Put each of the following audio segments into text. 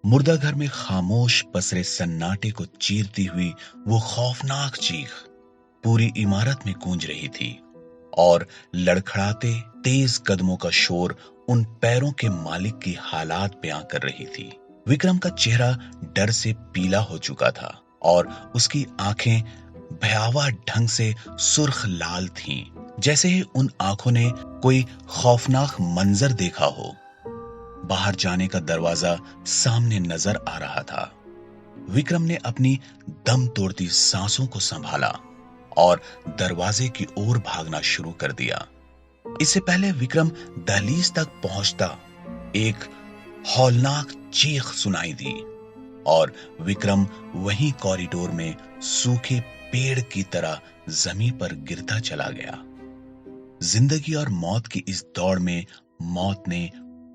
मुर्दा घर में खामोश पसरे सन्नाटे को चीरती हुई वो खौफनाक चीख पूरी इमारत में गूंज रही थी और लड़खड़ाते तेज कदमों का शोर उन पैरों के मालिक की हालात बयां कर रही थी। विक्रम का चेहरा डर से पीला हो चुका था और उसकी आंखें भयावह ढंग से सुर्ख लाल थीं, जैसे ही उन आंखों ने कोई खौफनाक मंजर देखा हो। बाहर जाने का दरवाजा सामने नजर आ रहा था। विक्रम ने अपनी दम तोड़ती सांसों को संभाला और दरवाजे की ओर भागना शुरू कर दिया। इससे पहले विक्रम दहलीज तक पहुंचता एक हौलनाक चीख सुनाई दी और विक्रम वहीं कॉरिडोर में सूखे पेड़ की तरह जमीन पर गिरता चला गया। जिंदगी और मौत की इस दौड़ में मौत ने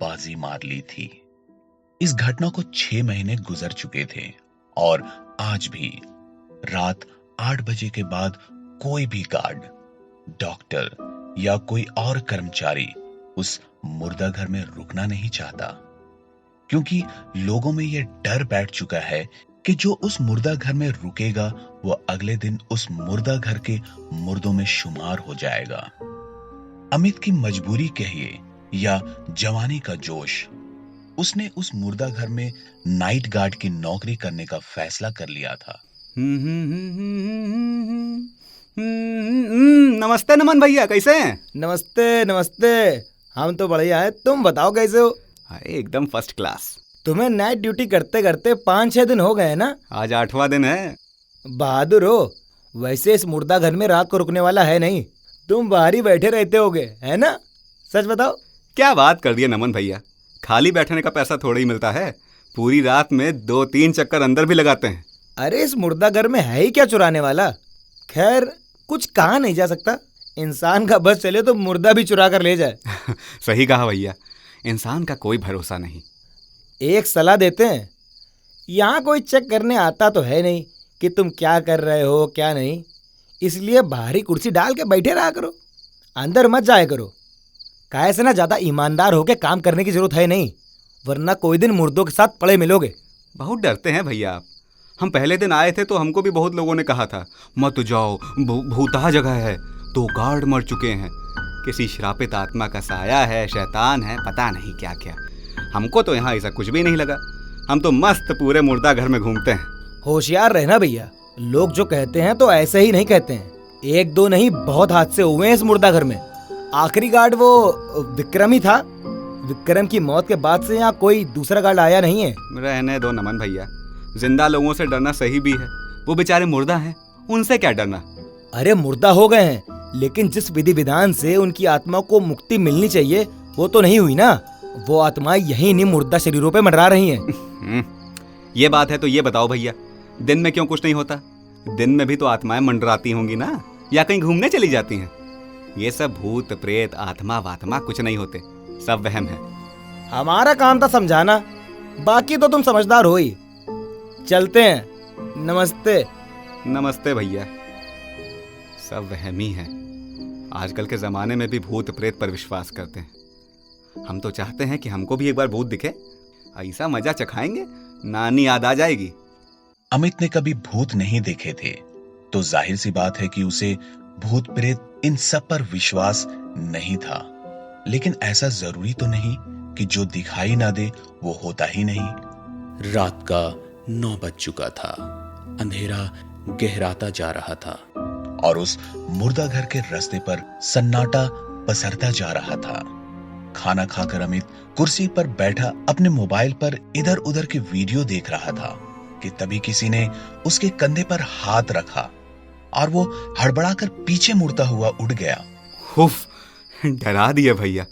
बाजी मार ली थी। इस घटना को 6 महीने गुजर चुके थे और आज भी रात 8 बजे के बाद कोई भी गार्ड, डॉक्टर या कोई और कर्मचारी उस मुर्दा घर में रुकना नहीं चाहता, क्योंकि लोगों में यह डर बैठ चुका है कि जो उस मुर्दा घर में रुकेगा वो अगले दिन उस मुर्दा घर के मुर्दों में शुमार हो जाएगा। अमित की मजबूरी कहिए या जवानी का जोश, उसने उस मुर्दा घर में नाइट गार्ड की नौकरी करने का फैसला कर लिया था। नमस्ते नमन भैया, कैसे हैं? नमस्ते नमस्ते, हम तो बढ़िया है। तुम बताओ कैसे हो? एकदम फर्स्ट क्लास। तुम्हें नाइट ड्यूटी करते करते 5-6 दिन हो गए ना? आज 8वां दिन है। बहादुर हो। वैसे इस मुर्दा घर में रात को रुकने वाला है नहीं, तुम बाहर ही बैठे रहते होगे, है ना? सच बताओ। क्या बात कर दिया नमन भैया, खाली बैठने का पैसा थोड़ा ही मिलता है। पूरी रात में 2-3 चक्कर अंदर भी लगाते हैं। अरे इस मुर्दा घर में है ही क्या चुराने वाला? खैर, कुछ कहा नहीं जा सकता। इंसान का बस चले तो मुर्दा भी चुरा कर ले जाए। सही कहा भैया, इंसान का कोई भरोसा नहीं। एक सलाह देते हैं, यहाँ कोई चेक करने आता तो है नहीं कि तुम क्या कर रहे हो क्या नहीं, इसलिए बाहरी कुर्सी डाल के बैठे रहा करो, अंदर मत जाया करो। काहे से ना ज्यादा ईमानदार होके काम करने की जरूरत है नहीं, वरना कोई दिन मुर्दों के साथ पड़े मिलोगे। बहुत डरते हैं भैया आप। हम पहले दिन आए थे तो हमको भी बहुत लोगों ने कहा था मत जाओ, भूतहा जगह है। 2 गार्ड मर चुके हैं, किसी श्रापित आत्मा का साया है, शैतान है, पता नहीं क्या क्या। हमको तो यहाँ ऐसा कुछ भी नहीं लगा। हम तो मस्त पूरे मुर्दा घर में घूमते हैं। होशियार रहना भैया, लोग जो कहते हैं तो ऐसे ही नहीं कहते हैं। 1-2 नहीं, बहुत हादसे हुए हैं इस मुर्दा घर में। आखिरी गार्ड वो विक्रम ही था। विक्रम की मौत के बाद से यहाँ कोई दूसरा गार्ड आया नहीं है। रहने दो नमन भैया, जिंदा लोगों से डरना सही भी है। वो बेचारे मुर्दा हैं, उनसे क्या डरना। अरे मुर्दा हो गए हैं, लेकिन जिस विधि विधान से उनकी आत्मा को मुक्ति मिलनी चाहिए वो तो नहीं हुई ना। वो आत्माएं यही नहीं मुर्दा शरीरों पे मंडरा रही हैं। ये बात है तो ये बताओ भैया, दिन में क्यों कुछ नहीं होता? दिन में भी तो आत्माएं मंडराती होंगी ना, या कहीं घूमने चली जाती हैं। ये सब भूत प्रेत आत्मा वात्मा कुछ नहीं होते, सब वहम है। हमारा काम था समझाना, बाकी तो तुम समझदार हो ही। चलते हैं। नमस्ते। नमस्ते भैया। सब वहम ही है। आजकल के जमाने में भी भूत प्रेत पर विश्वास करते हैं। हम तो चाहते हैं कि हमको भी एक बार भूत दिखे, ऐसा मजा चखाएंगे, नानी याद आ जाएगी। अमित ने कभी भूत नहीं देखे थे, तो जाहिर सी बात है कि उसे भूत प्रेत इन सब पर विश्वास नहीं था। लेकिन ऐसा जरूरी तो नहीं कि जो दिखाई ना दे वो होता ही नहीं। रात का 9 बज चुका था। अंधेरा गहराता जा रहा था और उस मुर्दा घर के रास्ते पर सन्नाटा पसरता जा रहा था। खाना खाकर अमित कुर्सी पर बैठा अपने मोबाइल पर इधर उधर की वीडियो देख रहा था कि तभी किसी ने उसके कंधे पर हाथ रखा और वो हड़बड़ाकर पीछे मुड़ता हुआ उठ गया। उफ, डरा दिए भैया।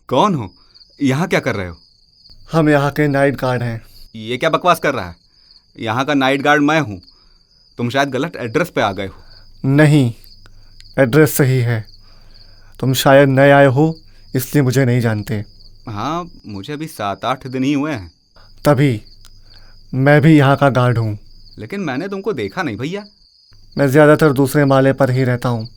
कौन हो? यहाँ क्या कर रहे हो? हम यहाँ के नाइट गार्ड हैं। ये क्या बकवास कर रहा है? यहाँ का नाइट गार्ड मैं हूँ। तुम शायद गलत एड्रेस पे आ गए हो। नहीं, एड्रेस सही है। तुम शायद नए आए हो, इसलिए मुझे नहीं जानते। हाँ, मुझे भी 7-8 दिन ही हुए हैं। तभी मैं भी यहाँ का गार्ड हूँ। लेकिन मैंने तुमको देखा नहीं भैया। मैं ज़्यादातर दूसरे माले पर ही रहता हूँ।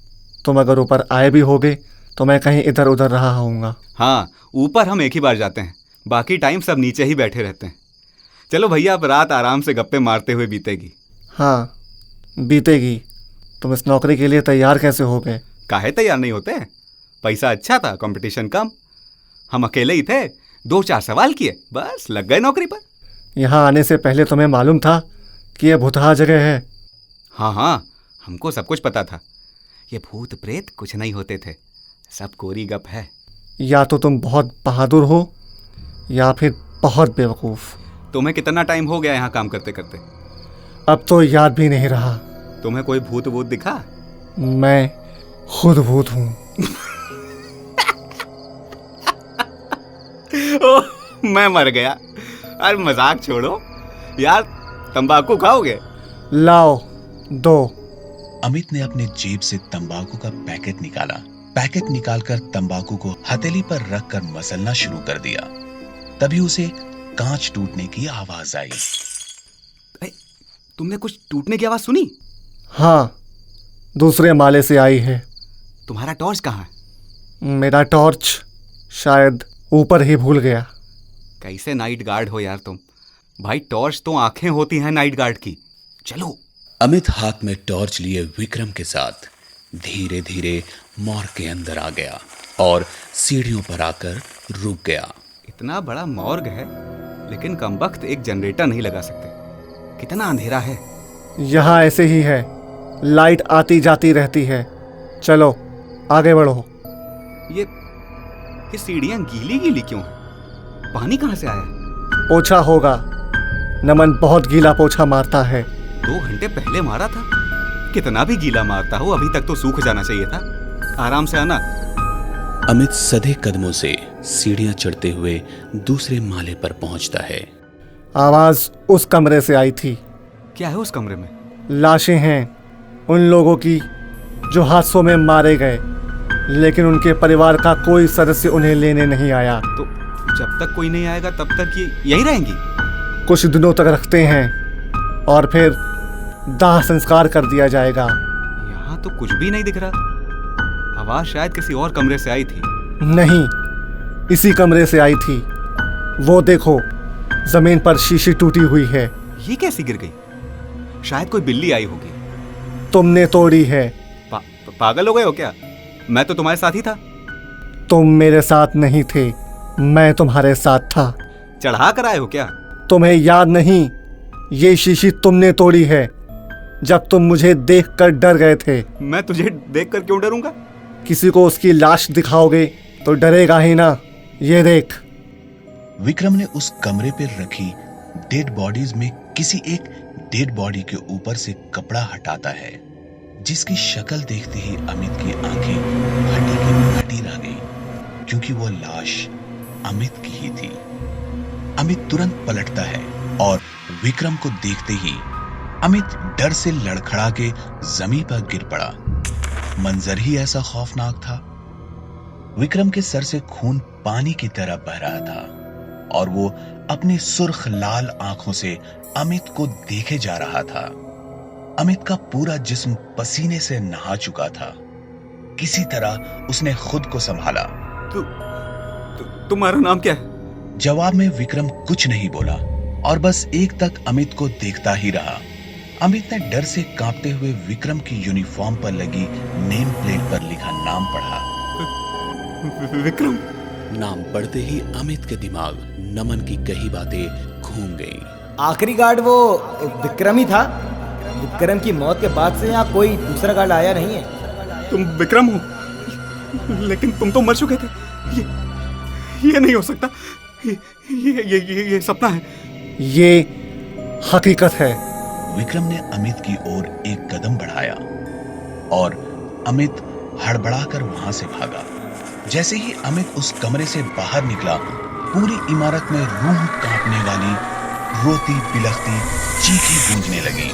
तुम अगर ऊपर आए भी होगे तो मैं कहीं इधर उधर रहा होऊंगा। हाँ, ऊपर हम एक ही बार जाते हैं, बाकी टाइम सब नीचे ही बैठे रहते हैं। चलो भैया, अब रात आराम से गप्पे मारते हुए बीतेगी। हाँ, बीतेगी। तुम इस नौकरी के लिए तैयार कैसे हो गए? काहे तैयार नहीं होते? पैसा अच्छा था, कंपटीशन कम, हम अकेले ही थे, 2-4 सवाल किए, बस लग गए नौकरी पर। यहाँ आने से पहले तुम्हें मालूम था कि यह भुतहा जगह है? हाँ हाँ, हमको सब कुछ पता था। ये भूत प्रेत कुछ नहीं होते थे, सब कोरी गप है। या तो तुम बहुत बहादुर हो या फिर बहुत बेवकूफ़। तुम्हें कितना टाइम हो गया यहाँ काम करते करते? अब तो याद भी नहीं रहा। तुम्हें कोई भूत वूत दिखा? मैं खुद भूत हूँ। ओह, मैं मर गया। अरे मजाक छोड़ो यार, तंबाकू खाओगे? लाओ, दो। अमित ने अपने जेब से तंबाकू का पैकेट निकाला। पैकेट निकालकर तंबाकू को हथेली पर रखकर मसलना शुरू कर दिया। तभी उसे कांच टूटने की आवाज आई। तुमने कुछ टूटने की आवाज सुनी? हाँ, दूसरे माले से आई है। तुम्हारा टॉर्च कहाँ है? मेरा टॉर्च शायद ऊपर ही भूल गया। कैसे नाइट गार्ड हो यार तुम? भाई टॉर्च तो आंखें होती हैं नाइट गार्ड की। चलो। अमित हाथ में टॉर्च लिए विक्रम के साथ धीरे धीरे मॉर्ग के अंदर आ गया और सीढ़ियों पर आकर रुक गया। इतना बड़ा मॉर्ग है, लेकिन कमबख्त एक जनरेटर नहीं लगा सकते। कितना अंधेरा है। यहाँ ऐसे ही है, लाइट आती जाती रहती है। चलो आगे बढ़ो। ये सीढ़ियां गीली गीली क्यों है? पानी कहाँ से आया? पोछा होगा। नमन बहुत गीला पोछा मारता है। 2 घंटे पहले मारा था। कितना भी गीला मारता हो, अभी तक तो सूख जाना चाहिए था। आराम से आना। अमित सधे कदमों से सीढ़ियां चढ़ते हुए दूसरे माले पर पहुंचता है। आवाज उस कमरे से आई थी। क्या है उस कमरे में? लाशें हैं उन लोगों की जो हादसों में मारे गए, लेकिन उनके परिवार का कोई सदस्य उन्हें लेने नहीं आया। तो जब तक कोई नहीं आएगा तब तक ये यहीं रहेंगी? कुछ दिनों तक रखते हैं और फिर दाह संस्कार कर दिया जाएगा। यहाँ तो कुछ भी नहीं दिख रहा। आवाज शायद किसी और कमरे से आई थी। नहीं, इसी कमरे से आई थी। वो देखो, जमीन पर शीशी टूटी हुई है। ये कैसी गिर गई? शायद कोई बिल्ली आई होगी। तुमने तोड़ी है। पागल हो गए हो क्या? मैं तो तुम्हारे साथ ही था। तुम मेरे साथ नहीं थे, मैं तुम्हारे साथ था। चढ़ा कर आए हो क्या? तुम्हें याद नहीं, ये शीशी तुमने तोड़ी है जब तुम मुझे देखकर डर गए थे। मैं तुझे देखकर क्यों डरूंगा? किसी को उसकी लाश दिखाओगे तो डरेगा ही ना। ये देख। विक्रम ने उस कमरे पर रखी डेड बॉडीज में किसी एक डेड बॉडी के ऊपर से कपड़ा हटाता है, जिसकी शक्ल देखते ही अमित की आंखें फटी की फटी रह गई, क्योंकि वो लाश अमित की ही थी। अमित तुरंत पलटता है और विक्रम को देखते ही अमित डर से लड़खड़ा के जमीन पर गिर पड़ा। मंजर ही ऐसा खौफनाक था। विक्रम के सर से खून पानी की तरह बह रहा था और वो अपनी सुर्ख लाल आंखों से अमित को देखे जा रहा था। अमित का पूरा जिस्म पसीने से नहा चुका था। किसी तरह उसने खुद को संभाला। तुम्हारा नाम क्या है? जवाब में विक्रम कुछ नहीं बोला और बस एक तक अमित को देखता ही रहा। अमित ने डर से कांपते हुए विक्रम की यूनिफॉर्म पर लगी नेम प्लेट पर लिखा नाम पढ़ा। विक्रम। नाम पढ़ते ही अमित के दिमाग नमन की कही बातें घूम गई। आखिरी गार्ड वो विक्रम ही था। विक्रम की मौत के बाद से यहाँ कोई दूसरा गार्ड आया नहीं है। तुम विक्रम हो, लेकिन तुम तो मर चुके थे। ये नहीं हो सकता। ये सपना है। ये हकीकत है। विक्रम ने अमित की ओर एक कदम बढ़ाया और अमित हड़बड़ाकर वहां से भागा। जैसे ही अमित उस कमरे से बाहर निकला, पूरी इमारत में रूह कांपने वाली रोती बिलखती चीखें गूंजने लगी।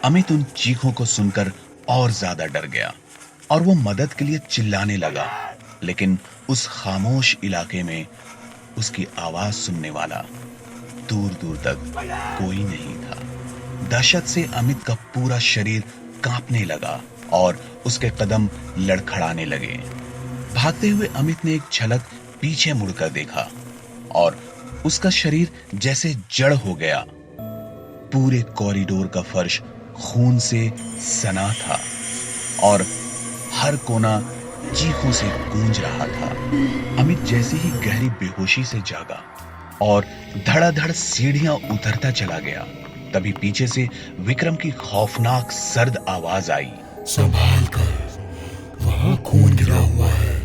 अमित उन चीखों को सुनकर और ज्यादा डर गया और वो मदद के लिए चिल्लाने लगा, लेकिन उस खामोश इलाके में उसकी आवाज सुनने वाला दूर दूर तक कोई नहीं था। दहशत से अमित का पूरा शरीर कांपने लगा और उसके कदम लड़खड़ाने लगे। भागते हुए अमित ने एक झलक पीछे मुड़कर देखा और उसका शरीर जैसे जड़ हो गया। पूरे कॉरिडोर का फर्श खून से सना था और हर कोना चीखों से गूंज रहा था। अमित जैसे ही गहरी बेहोशी से जागा और धड़ाधड़ सीढ़ियां उतरता चला गया, तभी पीछे से विक्रम की खौफनाक सर्द आवाज आई, संभाल कर, वहां खून गिरा हुआ है।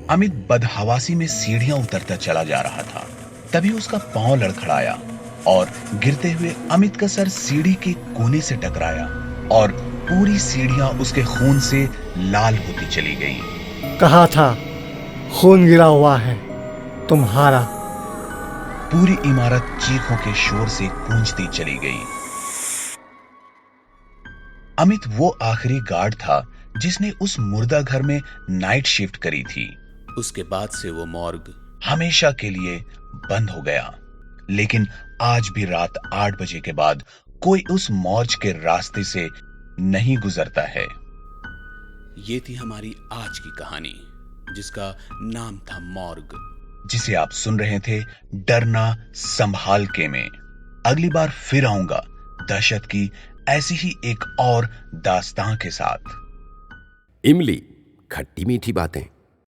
अमित बदहवासी में सीढ़ियां उतरता चला जा रहा था, तभी उसका पांव लड़खड़ाया और गिरते हुए अमित का सर सीढ़ी के कोने से टकराया और पूरी सीढ़ियां उसके खून से लाल होती चली गई। कहा था खून गिरा हुआ है तुम्हारा। पूरी इमारत चीखों के शोर से गूंजती चली गई। अमित वो आखिरी गार्ड था जिसने उस मुर्दा घर में नाइट शिफ्ट करी थी। उसके बाद से वो मॉर्ग हमेशा के लिए बंद हो गया, लेकिन आज भी रात 8 बजे के बाद कोई उस मॉर्ज के रास्ते से नहीं गुजरता है। ये थी हमारी आज की कहानी, जिसका नाम था मॉर्ग, जिसे आप सुन रहे थे डरना संभाल के में। अगली बार फिर आऊंगा दहशत की ऐसी ही एक और दास्तां के साथ। इमली, खट्टी मीठी बातें।